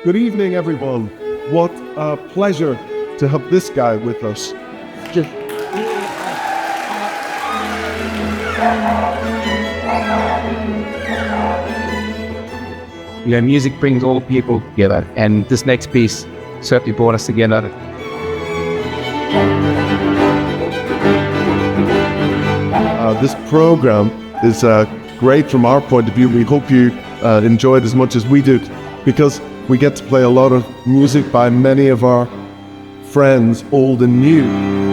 Good evening, everyone. What a pleasure to have this guy with us. Music brings all people together, and this next piece certainly brought us together. This program is great from our point of view. We hope you enjoy it as much as we do, because we get to play a lot of music by many of our friends, old and new.